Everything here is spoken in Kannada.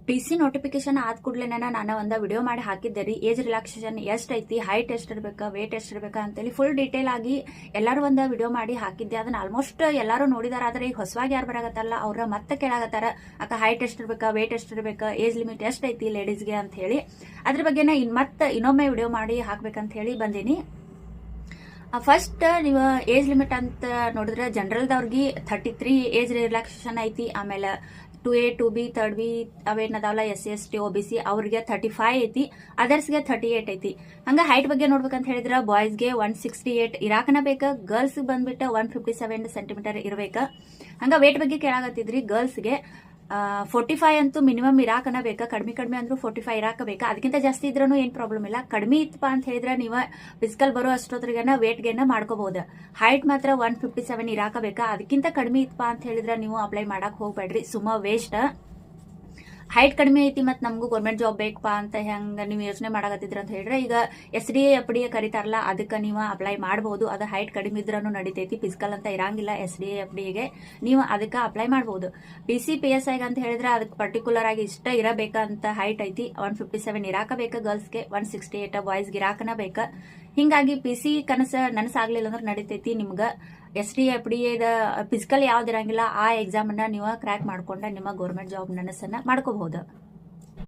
PC ನೋಟಿಫಿಕೇಶನ್ ಆದ ಕೂಡಲೇ ನಾನು ಒಂದು ವಿಡಿಯೋ ಮಾಡಿ ಹಾಕಿದ್ದೆ ರೀ. ಏಜ್ ರಿಲ್ಯಾಕ್ಸೇಷನ್ ಎಷ್ಟು ಐತಿ, ಹೈಟ್ ಎಷ್ಟು ಇರಬೇಕಾ, ವೇಟ್ ಎಷ್ಟು ಇರಬೇಕಾ ಅಂತೇಳಿ ಫುಲ್ ಡೀಟೇಲ್ ಆಗಿ ಎಲ್ಲರೂ ಒಂದು ವಿಡಿಯೋ ಮಾಡಿ ಹಾಕಿದ್ದೆ. ಅದನ್ನ ಆಲ್ಮೋಸ್ಟ್ ಎಲ್ಲರೂ ನೋಡಿದಾರ. ಆದ್ರೆ ಈಗ ಹೊಸವಾಗಿ ಯಾರು ಬರಾಗತ್ತಲ್ಲ ಅವ್ರ ಮತ್ತೆ ಕೇಳಾಗತ್ತಾರ, ಅಕ್ಕ ಹೈಟ್ ಎಷ್ಟು ಇರಬೇಕಾ, ವೇಟ್ ಎಷ್ಟು ಇರಬೇಕಾ, ಏಜ್ ಲಿಮಿಟ್ ಎಷ್ಟು ಐತಿ ಲೇಡೀಸ್ಗೆ ಅಂತ ಹೇಳಿ. ಅದ್ರ ಬಗ್ಗೆ ಇನ್ನೊಮ್ಮೆ ವಿಡಿಯೋ ಮಾಡಿ ಹಾಕ್ಬೇಕಂತ ಹೇಳಿ ಬಂದೀನಿ. ಫಸ್ಟ್ ನೀವು ಏಜ್ ಲಿಮಿಟ್ ಅಂತ ನೋಡಿದ್ರೆ ಜನರಲ್ದವ್ರಿಗೆ 33 ಏಜ್ ರಿಲ್ಯಾಕ್ಸೇಷನ್ ಐತಿ. ಆಮೇಲೆ 2A 2B 3B ಅವೇನದಾವಲ್ಲ SC ST OBC ಅವ್ರಿಗೆ 35 ಐತಿ, ಅದರ್ಸ್ಗೆ 38 ಐತಿ. ಹಂಗ ಹೈಟ್ ಬಗ್ಗೆ ನೋಡ್ಬೇಕಂತ ಹೇಳಿದ್ರೆ ಬಾಯ್ಸ್ಗೆ 168 ಇರಾಕನ ಬೇಕ, ಗರ್ಲ್ಸ್ ಬಂದ್ಬಿಟ್ಟು 157 ಸೆಂಟಿಮೀಟರ್ ಇರ್ಬೇಕ. ಹಂಗ ವೇಟ್ ಬಗ್ಗೆ ಕೇಳಾಗತ್ತಿದ್ರಿ. ಗರ್ಲ್ಸ್ಗೆ 45 ಅಂತೂ ಮಿನಿಮಮ್ ಇರಾಕನ ಬೇಕಾ, ಕಡಿಮೆ ಅಂದ್ರೂ 45 ಇರಾಕ ಬೇಕಾ. ಅದಕ್ಕಿಂತ ಜಾಸ್ತಿ ಇದ್ರೂ ಏನ್ ಪ್ರಾಬ್ಲಮ್ ಇಲ್ಲ. ಕಡಿಮೆ ಇತ್ತಪ್ಪ ಅಂತ ಹೇಳಿದ್ರೆ ನೀವು ಫಿಸಿಕಲ್ ಬರೋ ಅಷ್ಟೊತ್ತಿಗೆನ ವೇಟ್ ಗೇನ ಮಾಡ್ಕೋಬಹುದು. ಹೈಟ್ ಮಾತ್ರ 157 ಇರಾಕ ಬೇಕಾ. ಅದಕ್ಕಿಂತ ಕಡಿಮೆ ಇತ್ತಪ್ಪ ಅಂತ ಹೇಳಿದ್ರೆ ನೀವು ಅಪ್ಲೈ ಮಾಡಕ್ ಹೋಗ್ಬೇಡ್ರಿ, ಸುಮ್ಮ ವೇಸ್ಟ್. ಹೈಟ್ ಕಡಿಮೆ ಐತಿ ಮತ್ತು ನಮಗೂ ಗೌರ್ಮೆಂಟ್ ಜಾಬ್ ಬೇಕಪ್ಪ ಅಂತ ಹೆಂಗ ನೀವು ಯೋಚನೆ ಮಾಡಕತ್ತಿದ್ರ ಅಂತ ಹೇಳಿದ್ರೆ ಈಗ SDA FDA ಕರೀತಾರಲ್ಲ, ಅದಕ್ಕೆ ನೀವು ಅಪ್ಲೈ ಮಾಡಬಹುದು. ಅದು ಹೈಟ್ ಕಡಿಮೆ ಇದ್ರೂ ನಡಿತೈತಿ. ಫಿಸಿಕಲ್ ಅಂತ ಇರಂಗಿಲ್ಲ SDA FDAಗೆ, ನೀವು ಅದಕ್ಕೆ ಅಪ್ಲೈ ಮಾಡಬಹುದು. PC PSI ಅಂತ ಹೇಳಿದ್ರೆ ಅದಕ್ಕೆ ಪರ್ಟಿಕ್ಯುಲರ್ ಆಗಿ ಇಷ್ಟ ಇರಬೇಕಂತ ಹೈಟ್ ಐತಿ. 157 ಇರಾಕ ಬೇಕಾ ಗರ್ಲ್ಸ್ಗೆ, 168 ಬಾಯ್ಸ್ಗೆ ಇರಾಕನ ಬೇಕಾ. ಹಿಂಗಾಗಿ PC ನನಸಾಗ್ಲಿಲ್ಲ ಅಂದ್ರೆ ನಡಿತೈತಿ. ನಿಮ್ಗೆ SDA FDA ಫಿಸಿಕಲ್ ಯಾವ್ದು ಇರಂಗಿಲ್ಲ, ಆ ಎಕ್ಸಾಮ್ ಅನ್ನ ನೀವು ಕ್ರ್ಯಾಕ್ ಮಾಡ್ಕೊಂಡ ನಿಮ್ಮ ಗೌರ್ಮೆಂಟ್ ಜಾಬ್ ನನಸನ್ನ ಮಾಡ್ಕೋಬಹುದು.